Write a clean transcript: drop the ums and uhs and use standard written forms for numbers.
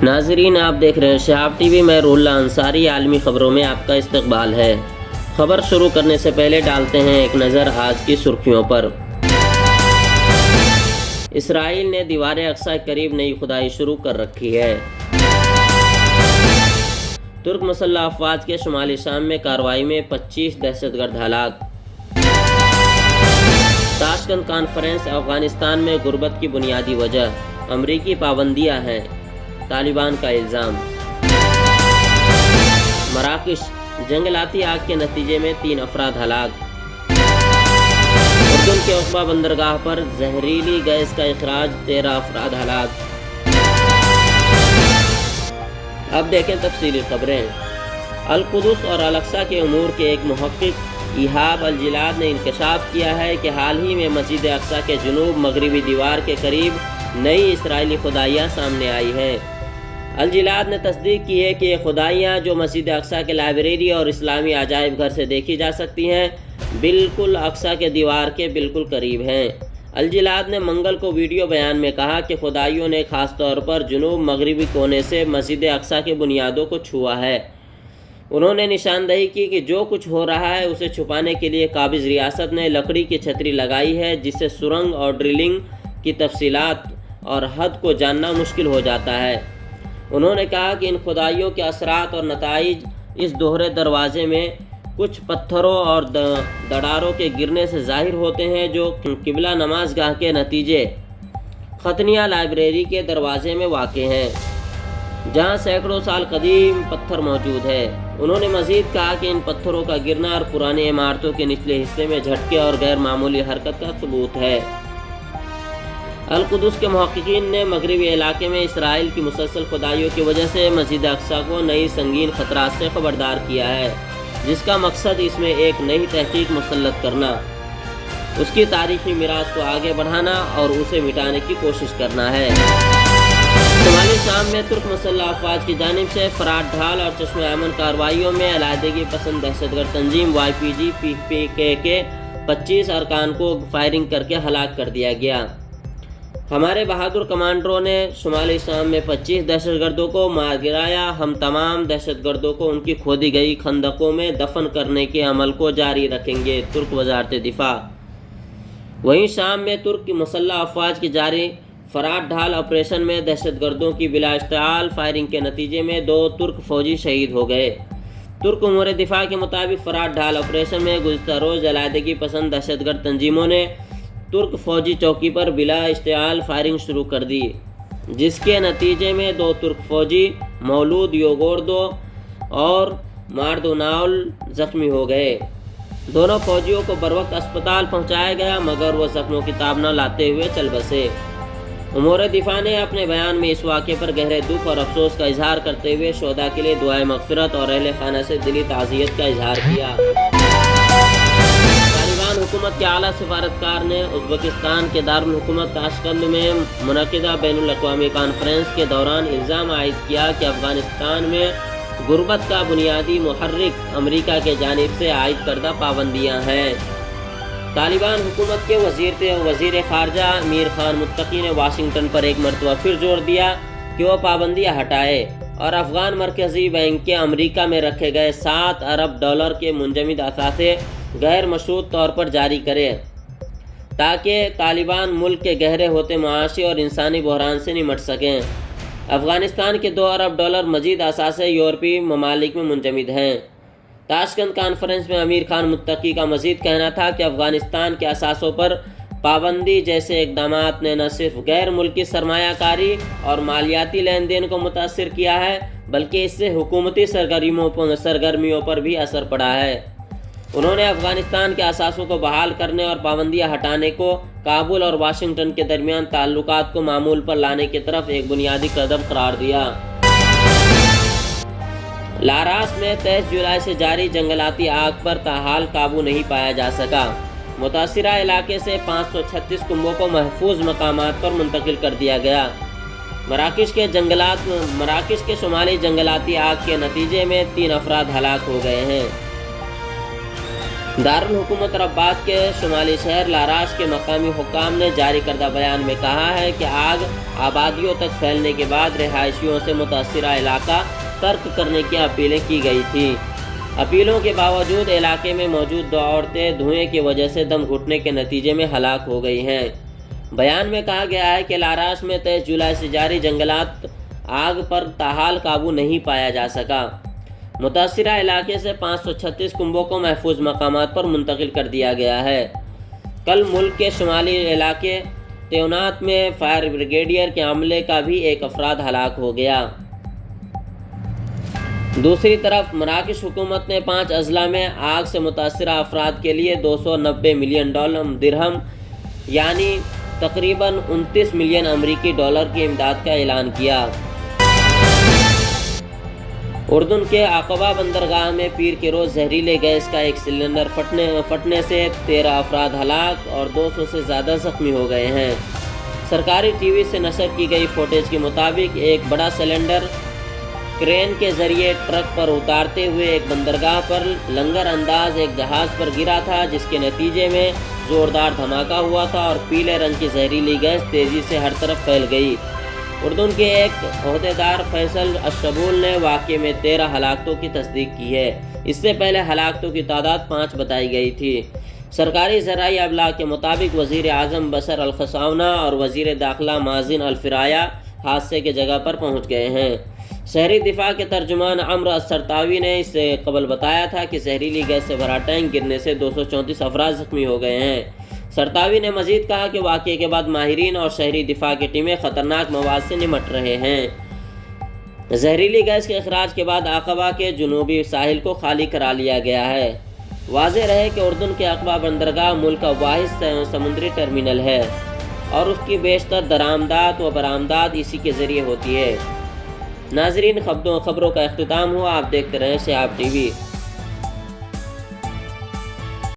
ناظرین، آپ دیکھ رہے ہیں شہاب ٹی وی۔ میں روح اللہ انصاری۔ عالمی خبروں میں آپ کا استقبال ہے۔ خبر شروع کرنے سے پہلے ڈالتے ہیں ایک نظر آج کی سرخیوں پر۔ اسرائیل نے دیوار اقصی کے قریب نئی کھدائی شروع کر رکھی ہے۔ ترک مسلح افواج کے شمالی شام میں کارروائی میں 25 دہشت گرد ہلاک۔ تاشقند کانفرنس: افغانستان میں غربت کی بنیادی وجہ امریکی پابندیاں ہیں، طالبان کا الزام۔ مراکش: جنگلاتی آگ کے نتیجے میں 3 افراد ہلاک۔ اردن کے عقبہ بندرگاہ پر زہریلی گیس کا اخراج، 13 افراد ہلاک۔ اب دیکھیں تفصیلی خبریں۔ القدس اور الاقصی کے امور کے ایک محقق ایہاب الجلاد نے انکشاف کیا ہے کہ حال ہی میں مسجد اقصی کے جنوب مغربی دیوار کے قریب نئی اسرائیلی کھدائیاں سامنے آئی ہیں۔ الجلاد نے تصدیق کی ہے کہ یہ کھدائیاں، جو مسجد اقصی کے لائبریری اور اسلامی عجائب گھر سے دیکھی جا سکتی ہیں، بالکل اقصی کے دیوار کے بالکل قریب ہیں۔ الجلاد نے منگل کو ویڈیو بیان میں کہا کہ کھدائیوں نے خاص طور پر جنوب مغربی کونے سے مسجد اقصی کی بنیادوں کو چھوا ہے۔ انہوں نے نشاندہی کی کہ جو کچھ ہو رہا ہے اسے چھپانے کے لیے قابض ریاست نے لکڑی کی چھتری لگائی ہے، جس سے سرنگ اور ڈرلنگ کی تفصیلات اور حد کو جاننا مشکل ہو جاتا ہے۔ انہوں نے کہا کہ ان کھدائیوں کے اثرات اور نتائج اس دوہرے دروازے میں کچھ پتھروں اور دڑاروں کے گرنے سے ظاہر ہوتے ہیں، جو قبلہ نماز گاہ کے نتیجے ختنیہ لائبریری کے دروازے میں واقع ہیں، جہاں سینکڑوں سال قدیم پتھر موجود ہے۔ انہوں نے مزید کہا کہ ان پتھروں کا گرنا اور پرانی عمارتوں کے نچلے حصے میں جھٹکے اور غیر معمولی حرکت کا ثبوت ہے۔ القدس کے محققین نے مغربی علاقے میں اسرائیل کی مسلسل کھدائیوں کی وجہ سے مسجد اقصی کو نئی سنگین خطرات سے خبردار کیا ہے، جس کا مقصد اس میں ایک نئی تحقیق مسلط کرنا، اس کی تاریخی میراث کو آگے بڑھانا اور اسے مٹانے کی کوشش کرنا ہے۔ شمالی شام میں ترک مسلح افواج کی جانب سے فرات ڈھال اور چشمہ ایمن کارروائیوں میں علیحدگی پسند دہشت گرد تنظیم YPG/PKK کے 25 ارکان کو فائرنگ کر کے ہلاک کر دیا گیا۔ ہمارے بہادر کمانڈروں نے شمالی شام میں 25 دہشت گردوں کو مار گرایا۔ ہم تمام دہشت گردوں کو ان کی کھودی گئی خندقوں میں دفن کرنے کے عمل کو جاری رکھیں گے، ترک وزارت دفاع۔ وہیں شام میں ترک مسلح افواج کی جاری فرات ڈھال آپریشن میں دہشت گردوں کی بلا اشتعال فائرنگ کے نتیجے میں 2 ترک فوجی شہید ہو گئے۔ ترک امور دفاع کے مطابق فرات ڈھال آپریشن میں گزشتہ روز علیحدگی پسند دہشت گرد تنظیموں نے ترک فوجی چوکی پر بلا اشتعال فائرنگ شروع کر دی، جس کے نتیجے میں 2 ترک فوجی مولود یوگوردو اور ماردوناول زخمی ہو گئے۔ دونوں فوجیوں کو بروقت اسپتال پہنچایا گیا، مگر وہ زخموں کی تاب نہ لاتے ہوئے چل بسے۔ امور دفاع نے اپنے بیان میں اس واقعے پر گہرے دکھ اور افسوس کا اظہار کرتے ہوئے شہداء کے لیے دعائے مغفرت اور اہل خانہ سے دلی تعزیت کا اظہار کیا۔ طالبان حکومت کے اعلیٰ سفارتکار نے ازبکستان کے دارالحکومت تاشقند میں منعقدہ بین الاقوامی کانفرنس کے دوران الزام عائد کیا کہ افغانستان میں غربت کا بنیادی محرک امریکہ کی جانب سے عائد کردہ پابندیاں ہیں۔ طالبان حکومت کے وزیر خارجہ امیر خان متقی نے واشنگٹن پر ایک مرتبہ پھر زور دیا کہ وہ پابندیاں ہٹائے اور افغان مرکزی بینک کے امریکہ میں رکھے گئے $7 ارب کے منجمد اثاثے غیر مشروط طور پر جاری کرے، تاکہ طالبان ملک کے گہرے ہوتے معاشی اور انسانی بحران سے نمٹ سکیں۔ افغانستان کے $2 ارب مزید اثاثے یورپی ممالک میں منجمد ہیں۔ تاشقند کانفرنس میں امیر خان متقی کا مزید کہنا تھا کہ افغانستان کے اثاثوں پر پابندی جیسے اقدامات نے نہ صرف غیر ملکی سرمایہ کاری اور مالیاتی لین دین کو متاثر کیا ہے، بلکہ اس سے حکومتی سرگرمیوں پر بھی اثر پڑا ہے۔ انہوں نے افغانستان کے اثاثوں کو بحال کرنے اور پابندیاں ہٹانے کو کابل اور واشنگٹن کے درمیان تعلقات کو معمول پر لانے کی طرف ایک بنیادی قدم قرار دیا۔ لاراس میں 23 جولائی سے جاری جنگلاتی آگ پر تاحال قابو نہیں پایا جا سکا۔ متاثرہ علاقے سے 536 کنبوں کو محفوظ مقامات پر منتقل کر دیا گیا۔ مراکش کے شمالی جنگلاتی آگ کے نتیجے میں 3 افراد ہلاک ہو گئے ہیں۔ دارالحکومت رباط کے شمالی شہر لاراش کے مقامی حکام نے جاری کردہ بیان میں کہا ہے کہ آگ آبادیوں تک پھیلنے کے بعد رہائشیوں سے متاثرہ علاقہ ترک کرنے کی اپیلیں کی گئی تھیں۔ اپیلوں کے باوجود علاقے میں موجود 2 عورتیں دھوئیں کی وجہ سے دم گھٹنے کے نتیجے میں ہلاک ہو گئی ہیں۔ بیان میں کہا گیا ہے کہ لاراش میں 23 جولائی سے جاری جنگلات آگ پر تاحال قابو نہیں پایا جا سکا۔ متاثرہ علاقے سے 536 کنبوں کو محفوظ مقامات پر منتقل کر دیا گیا ہے۔ کل ملک کے شمالی علاقے تیونات میں فائر بریگیڈیئر کے عملے کا بھی 1 افراد ہلاک ہو گیا۔ دوسری طرف مراکش حکومت نے 5 اضلاع میں آگ سے متاثرہ افراد کے لیے $290 ملین درہم یعنی تقریباً 29 ملین امریکی ڈالر کی امداد کا اعلان کیا۔ اردن کے عقبہ بندرگاہ میں پیر کے روز زہریلے گیس کا ایک سلنڈر پھٹنے سے 13 افراد ہلاک اور 200 سے زیادہ زخمی ہو گئے ہیں۔ سرکاری ٹی وی سے نشر کی گئی فوٹیج کے مطابق ایک بڑا سلنڈر کرین کے ذریعے ٹرک پر اتارتے ہوئے ایک بندرگاہ پر لنگر انداز ایک جہاز پر گرا تھا، جس کے نتیجے میں زوردار دھماکہ ہوا تھا اور پیلے رنگ کی زہریلی گیس تیزی سے ہر طرف پھیل گئی۔ اردن کے ایک عہدیدار فیصل الشبول نے واقعے میں 13 ہلاکتوں کی تصدیق کی ہے۔ اس سے پہلے ہلاکتوں کی تعداد 5 بتائی گئی تھی۔ سرکاری ذرائع ابلاغ کے مطابق وزیر اعظم بشر الخساونہ اور وزیر داخلہ مازن الفرایا حادثے کی جگہ پر پہنچ گئے ہیں۔ شہری دفاع کے ترجمان عمرو السرطاوی نے اس سے قبل بتایا تھا کہ زہریلی گیس سے بھرا ٹینک گرنے سے 234 افراد زخمی ہو گئے ہیں۔ سرطاوی نے مزید کہا کہ واقعے کے بعد ماہرین اور شہری دفاع کی ٹیمیں خطرناک مواد سے نمٹ رہے ہیں۔ زہریلی گیس کے اخراج کے بعد عقبہ کے جنوبی ساحل کو خالی کرا لیا گیا ہے۔ واضح رہے کہ اردن کے عقبہ بندرگاہ ملک کا واحد سمندری ٹرمینل ہے اور اس کی بیشتر درآمدات و برآمدات اسی کے ذریعے ہوتی ہے۔ ناظرین، خبروں کا اختتام ہوا۔ آپ دیکھتے رہیں شہاب ٹی وی۔